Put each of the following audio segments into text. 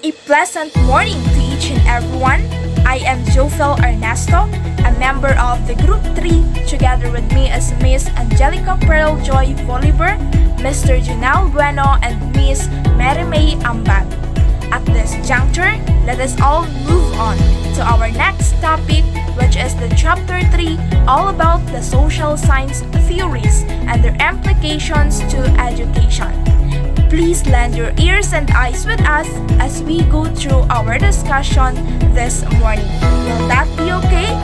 A pleasant morning to each and everyone. I am Jofel Ernesto, a member of the Group 3. Together with me is Miss Angelica Pearl Joy Bolivar, Mr. Junal Bueno, and Miss Mary May Ambag. At this juncture, let us all move on to our next topic, which is the Chapter 3, all about the social science theories and their implications to education. Please lend your ears and eyes with us as we go through our discussion this morning. Will that be okay?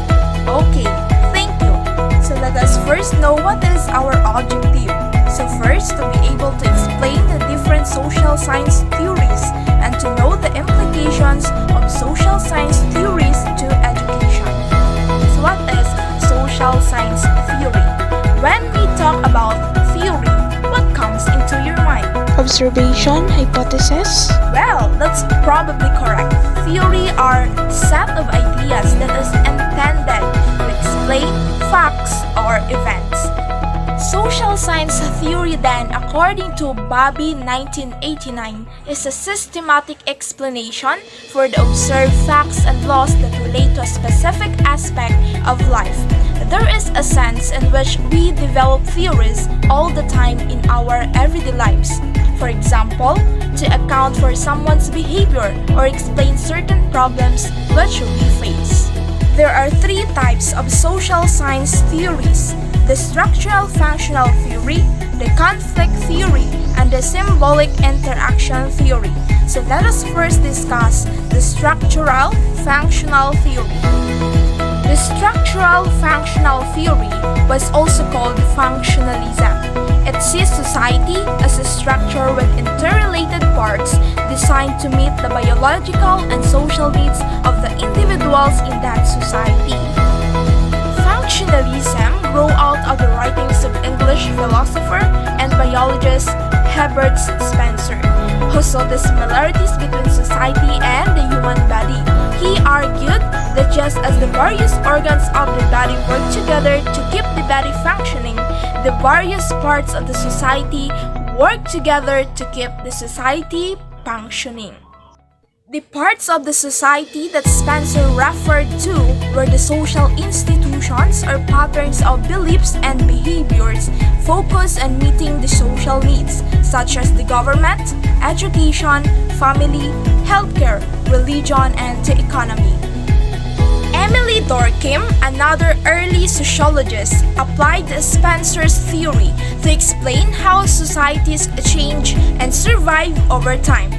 Okay, thank you. So let us first know what is our objective. So first, to be able to explain the different social science theories and to know the implications of social science theories to education. So what is social science theory? When we talk about theory, what comes into your mind? Observation, hypothesis. Well, that's probably correct. Theory are set of ideas that is intended to explain facts or events. Social science theory then, according to Bobby 1989, is a systematic explanation for the observed facts and laws that relate to a specific aspect of life. There is a sense in which we develop theories all the time in our everyday lives. For example, to account for someone's behavior or explain certain problems which we face. There are three types of social science theories: the structural functional theory, the conflict theory, and the symbolic interaction theory. So let us first discuss the structural functional theory. The structural functional theory was also called functionalism. It sees society as a structure with interrelated parts designed to meet the biological and social needs of the individuals in that society. Functionalism grew out of the writings of English philosopher and biologist Herbert Spencer, who saw the similarities between society and the human body. He argued that just as the various organs of the body work together to keep the body functioning, the various parts of the society work together to keep the society functioning. The parts of the society that Spencer referred to were the social institutions or patterns of beliefs and behaviors focused on meeting the social needs, such as the government, education, family, healthcare, religion, and the economy. Emily Durkheim, another early sociologist, applied Spencer's theory to explain how societies change and survive over time.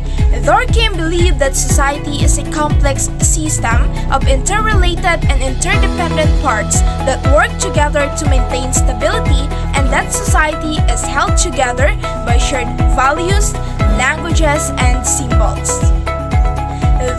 Durkheim believed that society is a complex system of interrelated and interdependent parts that work together to maintain stability, and that society is held together by shared values, languages, and symbols.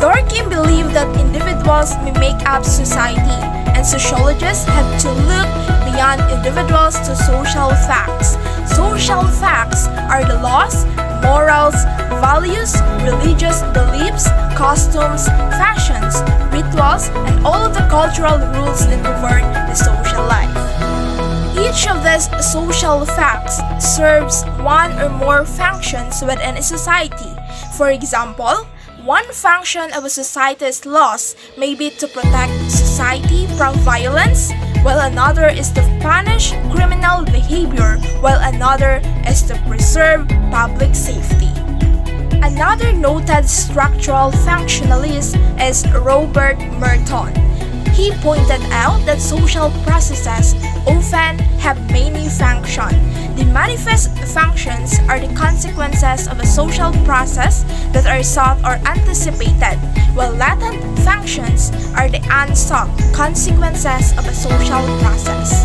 Durkheim believed that individuals may make up society, and sociologists have to look beyond individuals to social facts. Social facts are the laws, morals, values, religious beliefs, costumes, fashions, rituals, and all of the cultural rules that govern the social life. Each of these social facts serves one or more functions within a society. For example, one function of a society's laws may be to protect society from violence, while another is to punish criminal behavior, while another is to preserve public safety. Another noted structural functionalist is Robert Merton. He pointed out that social processes often have many functions. The manifest functions are the consequences of a social process that are sought or anticipated, while latent functions are the unsought consequences of a social process.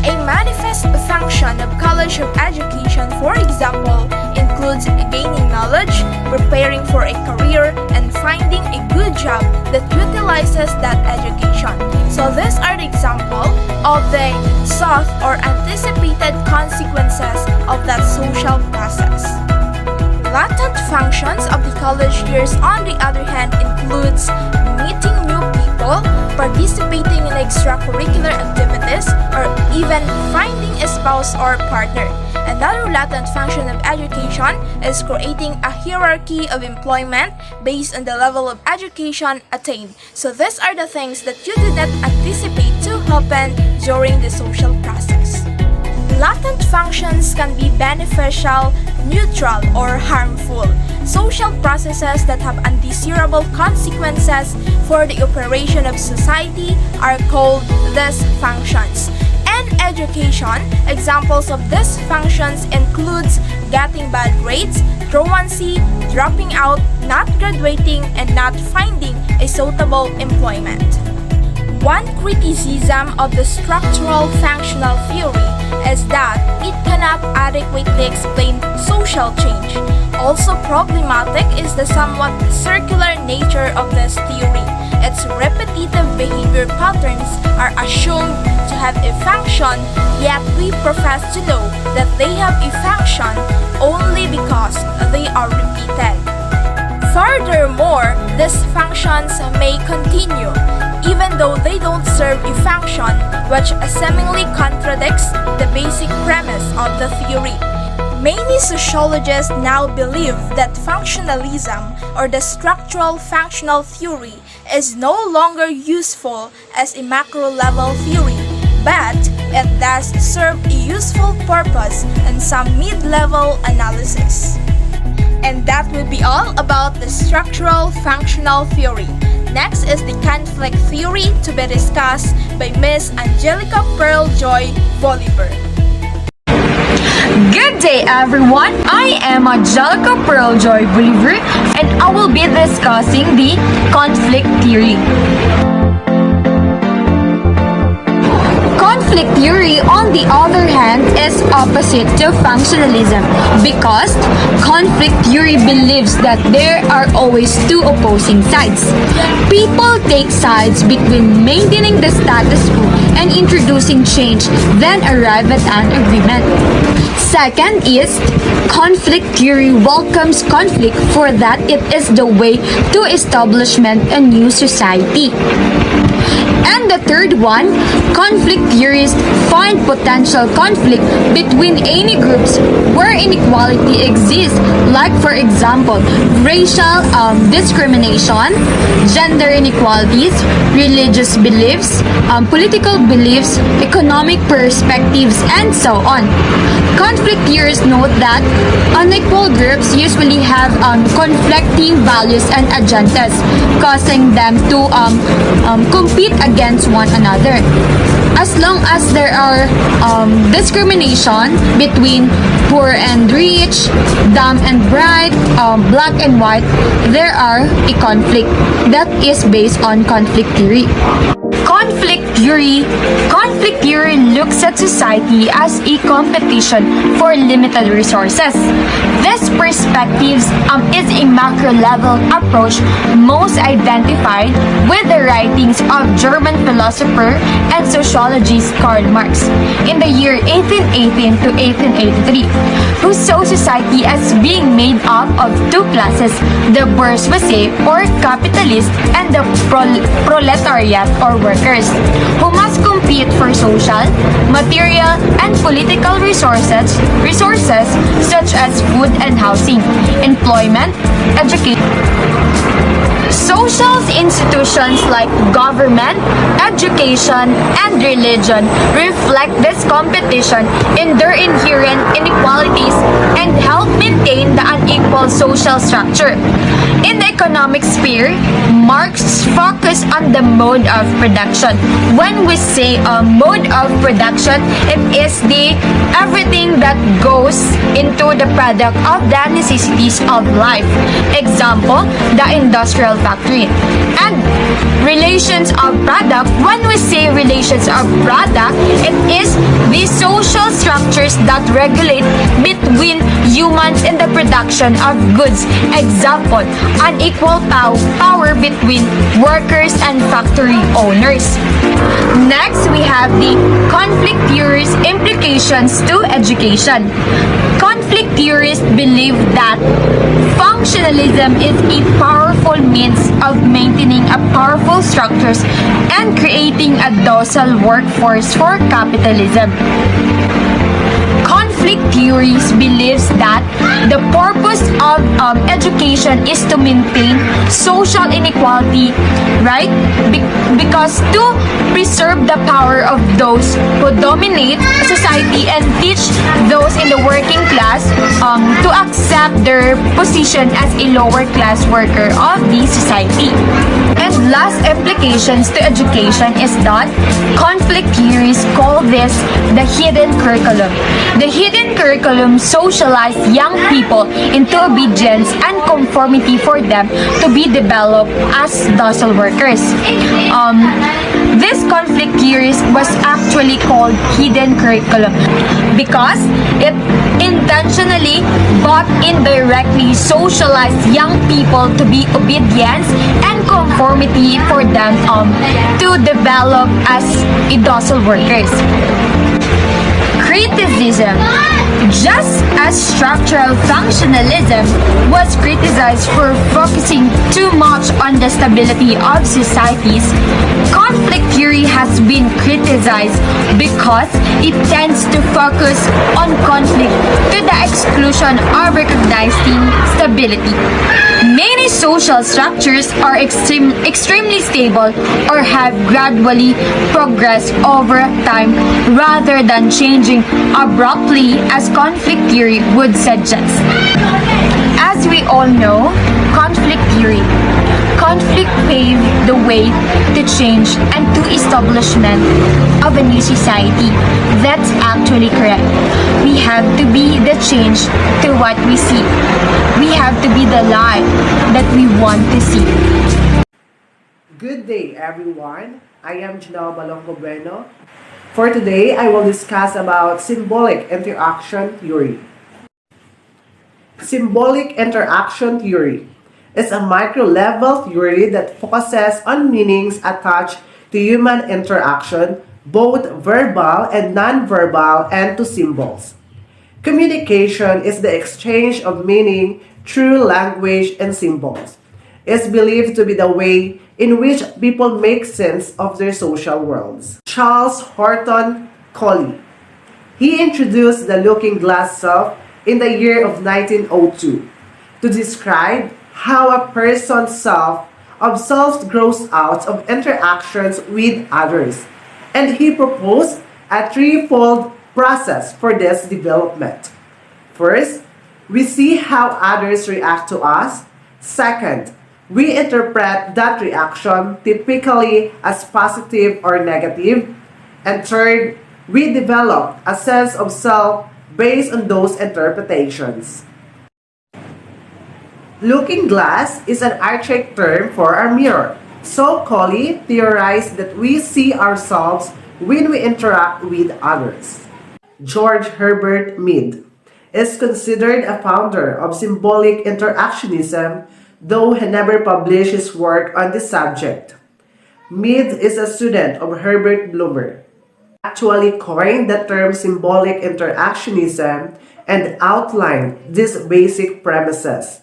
A manifest function of college of education, for example, includes gaining knowledge, preparing for a career, and finding a good job that utilizes that education. So these are the example of the sought or anticipated consequences of that social process. Latent functions of the college years, on the other hand, includes meeting new people, example, participating in extracurricular activities, or even finding a spouse or partner. Another latent function of education is creating a hierarchy of employment based on the level of education attained. So these are the things that you did not anticipate to happen during the social process. Latent functions can be beneficial, neutral, or harmful. Social processes that have undesirable consequences for the operation of society are called these functions. In education, examples of these functions includes getting bad grades, truancy, dropping out, not graduating, and not finding a suitable employment. One criticism of the structural functional theory is that it cannot adequately explain social change. Also problematic is the somewhat circular nature of this theory. Its repetitive behavior patterns are assumed to have a function, yet we profess to know that they have a function only because they are repeated. Furthermore, these functions may continue even though they don't serve a function, which seemingly contradicts the basic premise of the theory. Many sociologists now believe that functionalism, or the structural functional theory, is no longer useful as a macro-level theory, but it does serve a useful purpose in some mid-level analysis. And that will be all about the structural functional theory. Next is the conflict theory to be discussed by Ms. Angelica Pearl Joy Bolivar. Good day everyone, I am Angelica Pearl Joy Bolivar and I will be discussing the conflict theory. Conflict theory, on the other hand, is opposite to functionalism because conflict theory believes that there are always two opposing sides. People take sides between maintaining the status quo and introducing change, then arrive at an agreement. Second is, conflict theory welcomes conflict for that it is the way to establishment a new society. And the third one, conflict theorists find potential conflict between any groups where inequality exists, like for example, racial discrimination, gender inequalities, religious beliefs, political beliefs, economic perspectives, and so on. Conflict theorists note that unequal groups usually have conflicting values and agendas, causing them to compete against one another. As long as there are discrimination between poor and rich, dumb and bright, black and white, there are a conflict that is based on conflict theory. Conflict theory looks at society as a competition for limited resources. This perspective is a macro-level approach most identified with the writings of German philosopher and sociologist Karl Marx in the year 1818 to 1883, who saw society as being made up of two classes, the bourgeoisie or capitalist and the proletariat or workers, who must compete for social, material, and political resources such as food and housing, employment, education. Social institutions like government, education, and religion reflect this competition in their inherent inequalities and help maintain the unequal social structure. In the economic sphere, Marx focused on the mode of production. When we say mode of production, it is the everything that goes into the product of the necessities of life. Example, the industrial factory. And relations of product, when we say relations of product, it is the social structures that regulate between humans in the production of goods. Example, unequal power between workers and factory owners. Next, we have the conflict theory's implications to education. Conflict theorists believe that functionalism is a powerful powerful means of maintaining a powerful structures and creating a docile workforce for capitalism. Conflict theories believes that the purpose of education is to maintain social inequality, right? Because to preserve the power of those who dominate society and teach those in the working class to accept their position as a lower class worker of the society. And last implications to education is that conflict theories call this the hidden curriculum. The hidden curriculum socialize young people into obedience and conformity for them to be developed as docile workers. This conflict theories was actually called hidden curriculum because it intentionally but indirectly socialized young people to be obedience and conformity for them to develop as docile workers. Criticism. Just as structural functionalism was criticized for focusing too much on the stability of societies, conflict theory has been criticized because it tends to focus on conflict to the exclusion of recognizing stability. Many social structures are extremely stable or have gradually progressed over time rather than changing abruptly as conflict theory would suggest. As we all know, conflict paved the way to change and to establishment of a new society. That's actually correct. We have to be the change to what we see. We have to be the light that we want to see. Good day, everyone. I am Janelle Balongo Bueno. For today, I will discuss about symbolic interaction theory. Symbolic interaction theory is a micro-level theory that focuses on meanings attached to human interaction, both verbal and non-verbal, and to symbols. Communication is the exchange of meaning through language and symbols. It's believed to be the way in which people make sense of their social worlds. Charles Horton Collie. He introduced the looking glass self in the year of 1902 to describe how a person's self of self grows out of interactions with others. And he proposed a threefold process for this development. First, we see how others react to us. Second, we interpret that reaction typically as positive or negative. And third, we develop a sense of self based on those interpretations. Looking glass is an archaic term for a mirror. So Collie theorized that we see ourselves when we interact with others. George Herbert Mead is considered a founder of symbolic interactionism, though he never published his work on this subject. Mead is a student of Herbert Blumer, actually coined the term symbolic interactionism and outlined these basic premises.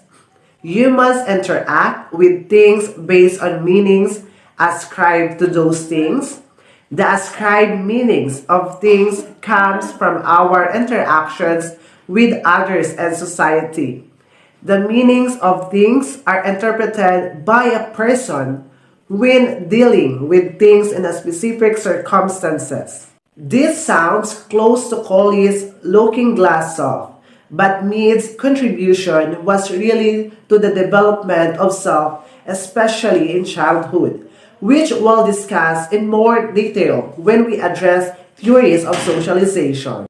Humans interact with things based on meanings ascribed to those things. The ascribed meanings of things comes from our interactions with others and society. The meanings of things are interpreted by a person when dealing with things in a specific circumstances. This sounds close to Collie's looking glass self, but Mead's contribution was really to the development of self, especially in childhood, which we'll discuss in more detail when we address theories of socialization.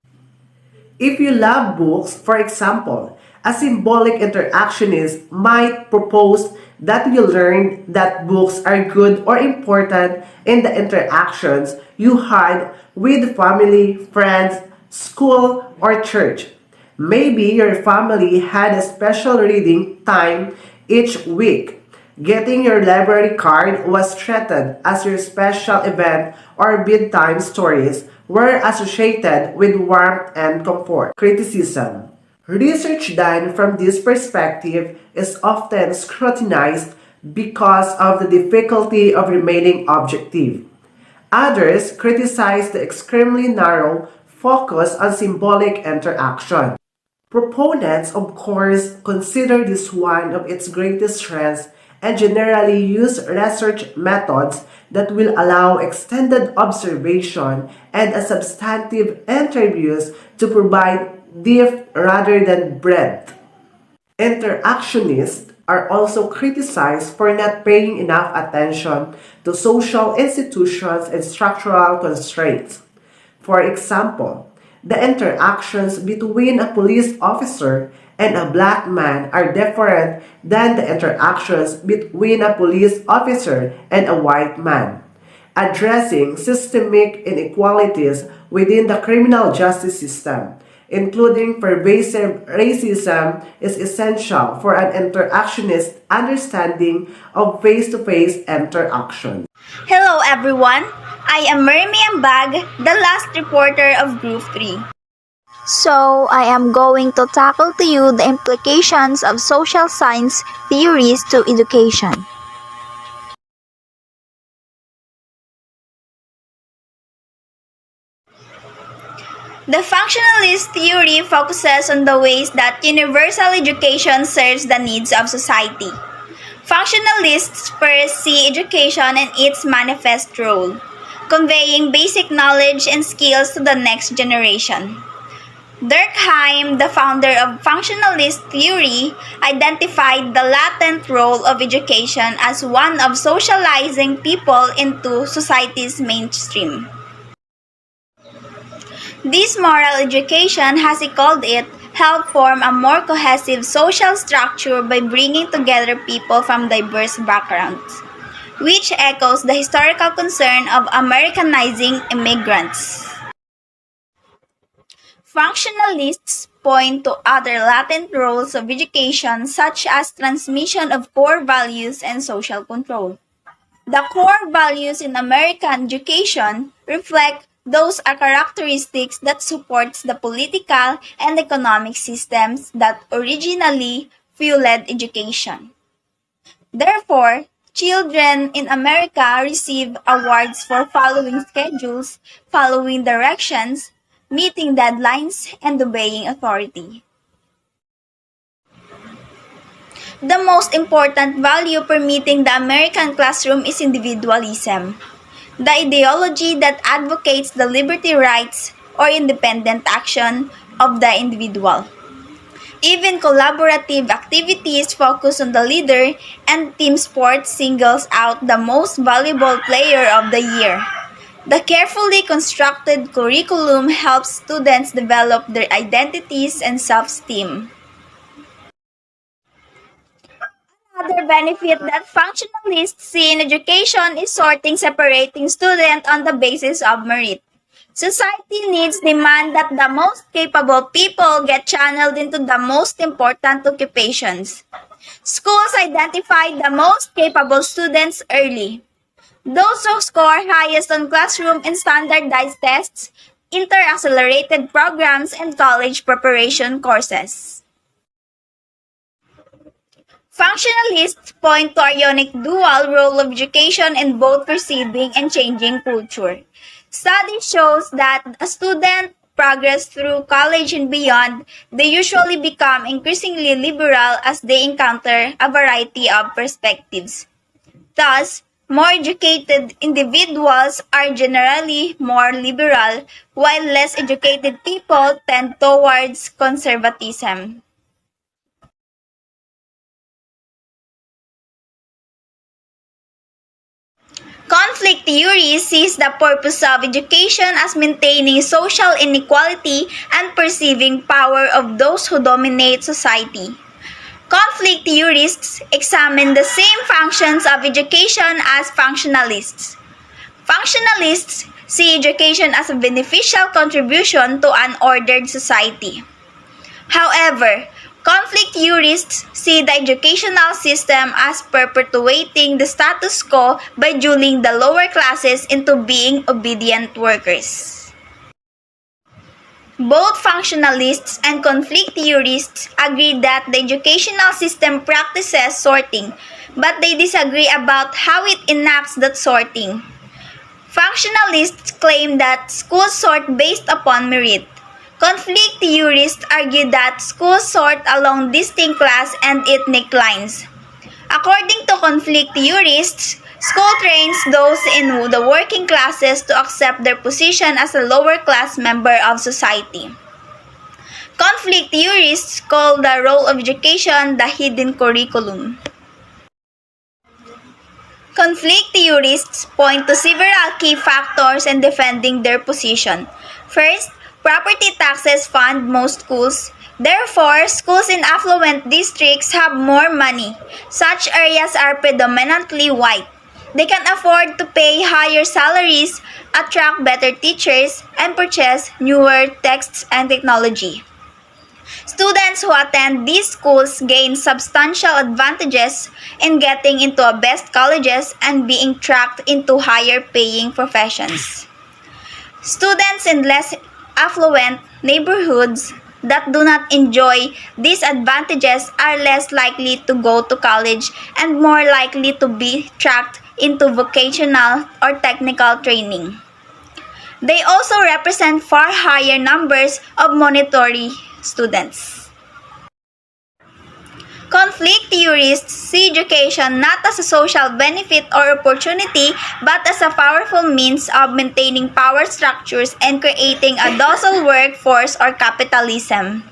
If you love books, for example, a symbolic interactionist might propose that you learn that books are good or important in the interactions you had with family, friends, school, or church. Maybe your family had a special reading time each week. Getting your library card was treated as your special event, or bedtime stories were associated with warmth and comfort. Criticism. Research done from this perspective is often scrutinized because of the difficulty of remaining objective. Others criticize the extremely narrow focus on symbolic interaction. Proponents, of course, consider this one of its greatest strengths and generally use research methods that will allow extended observation and a substantive interviews to provide depth rather than breadth. Interactionists are also criticized for not paying enough attention to social institutions and structural constraints. For example, the interactions between a police officer and a black man are different than the interactions between a police officer and a white man. Addressing systemic inequalities within the criminal justice system, including pervasive racism, is essential for an interactionist understanding of face-to-face interaction. Hello everyone, I am Miriam Bag, the last reporter of Group 3. So, I am going to tackle to you the implications of social science theories to education. The functionalist theory focuses on the ways that universal education serves the needs of society. Functionalists first see education in its manifest role, conveying basic knowledge and skills to the next generation. Durkheim, the founder of functionalist theory, identified the latent role of education as one of socializing people into society's mainstream. This moral education, as he called it, helped form a more cohesive social structure by bringing together people from diverse backgrounds, which echoes the historical concern of Americanizing immigrants. Functionalists point to other latent roles of education such as transmission of core values and social control. The core values in American education reflect those are characteristics that supports the political and economic systems that originally fueled education. Therefore, children in America receive awards for following schedules, following directions, meeting deadlines, and obeying authority. The most important value permeating the American classroom is individualism, the ideology that advocates the liberty rights or independent action of the individual. Even collaborative activities focus on the leader, and team sports singles out the most valuable player of the year. The carefully constructed curriculum helps students develop their identities and self-esteem. Another benefit that functionalists see in education is separating students on the basis of merit. Society needs demand that the most capable people get channeled into the most important occupations. Schools identify the most capable students early. Those who score highest on classroom and standardized tests, inter-accelerated programs, and college preparation courses. Functionalists point to a unique dual role of education in both perceiving and changing culture. Study shows that as students progress through college and beyond, they usually become increasingly liberal as they encounter a variety of perspectives. Thus, more educated individuals are generally more liberal, while less educated people tend towards conservatism. Conflict theory sees the purpose of education as maintaining social inequality and perceiving power of those who dominate society. Conflict theorists examine the same functions of education as functionalists. Functionalists see education as a beneficial contribution to an ordered society. However, conflict theorists see the educational system as perpetuating the status quo by dulling the lower classes into being obedient workers. Both functionalists and conflict theorists agree that the educational system practices sorting, but they disagree about how it enacts that sorting. Functionalists claim that schools sort based upon merit. Conflict theorists argue that schools sort along distinct class and ethnic lines. According to conflict theorists, school trains those in the working classes to accept their position as a lower class member of society. Conflict theorists call the role of education the hidden curriculum. Conflict theorists point to several key factors in defending their position. First, property taxes fund most schools. Therefore, schools in affluent districts have more money. Such areas are predominantly white. They can afford to pay higher salaries, attract better teachers, and purchase newer texts and technology. Students who attend these schools gain substantial advantages in getting into the best colleges and being tracked into higher paying professions. Students in less affluent neighborhoods that do not enjoy these advantages are less likely to go to college and more likely to be tracked into vocational or technical training. They also represent far higher numbers of monetary students. Conflict theorists see education not as a social benefit or opportunity, but as a powerful means of maintaining power structures and creating a docile workforce or capitalism.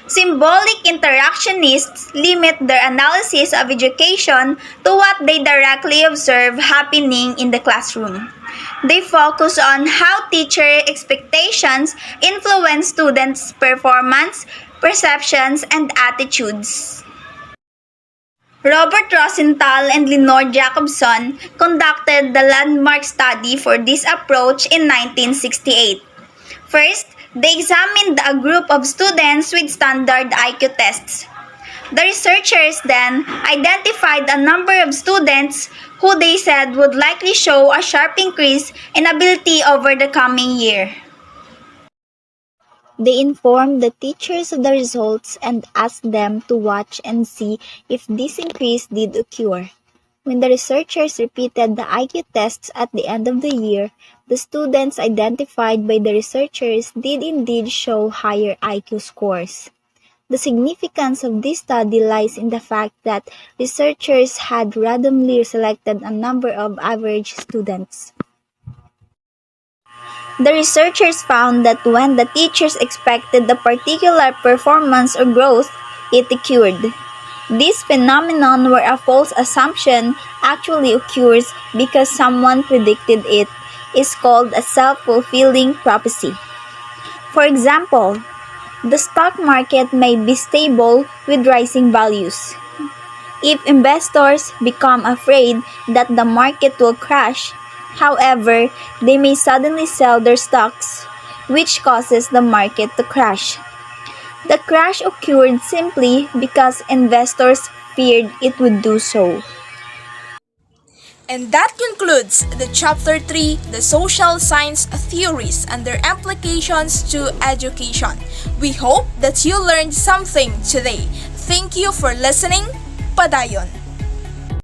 Symbolic interactionists limit their analysis of education to what they directly observe happening in the classroom. They focus on how teacher expectations influence students' performance, perceptions, and attitudes. Robert Rosenthal and Lenore Jacobson conducted the landmark study for this approach in 1968. First, they examined a group of students with standard IQ tests. The researchers then identified a number of students who they said would likely show a sharp increase in ability over the coming year. They informed the teachers of the results and asked them to watch and see if this increase did occur. When the researchers repeated the IQ tests at the end of the year, the students identified by the researchers did indeed show higher IQ scores. The significance of this study lies in the fact that researchers had randomly selected a number of average students. The researchers found that when the teachers expected a particular performance or growth, it occurred. This phenomenon, where a false assumption actually occurs because someone predicted it, is called a self-fulfilling prophecy. For example, the stock market may be stable with rising values. If investors become afraid that the market will crash, however, they may suddenly sell their stocks, which causes the market to crash. The crash occurred simply because investors feared it would do so. And that concludes the Chapter 3, the Social Science Theories and their Applications to Education. We hope that you learned something today. Thank you for listening. Padayon!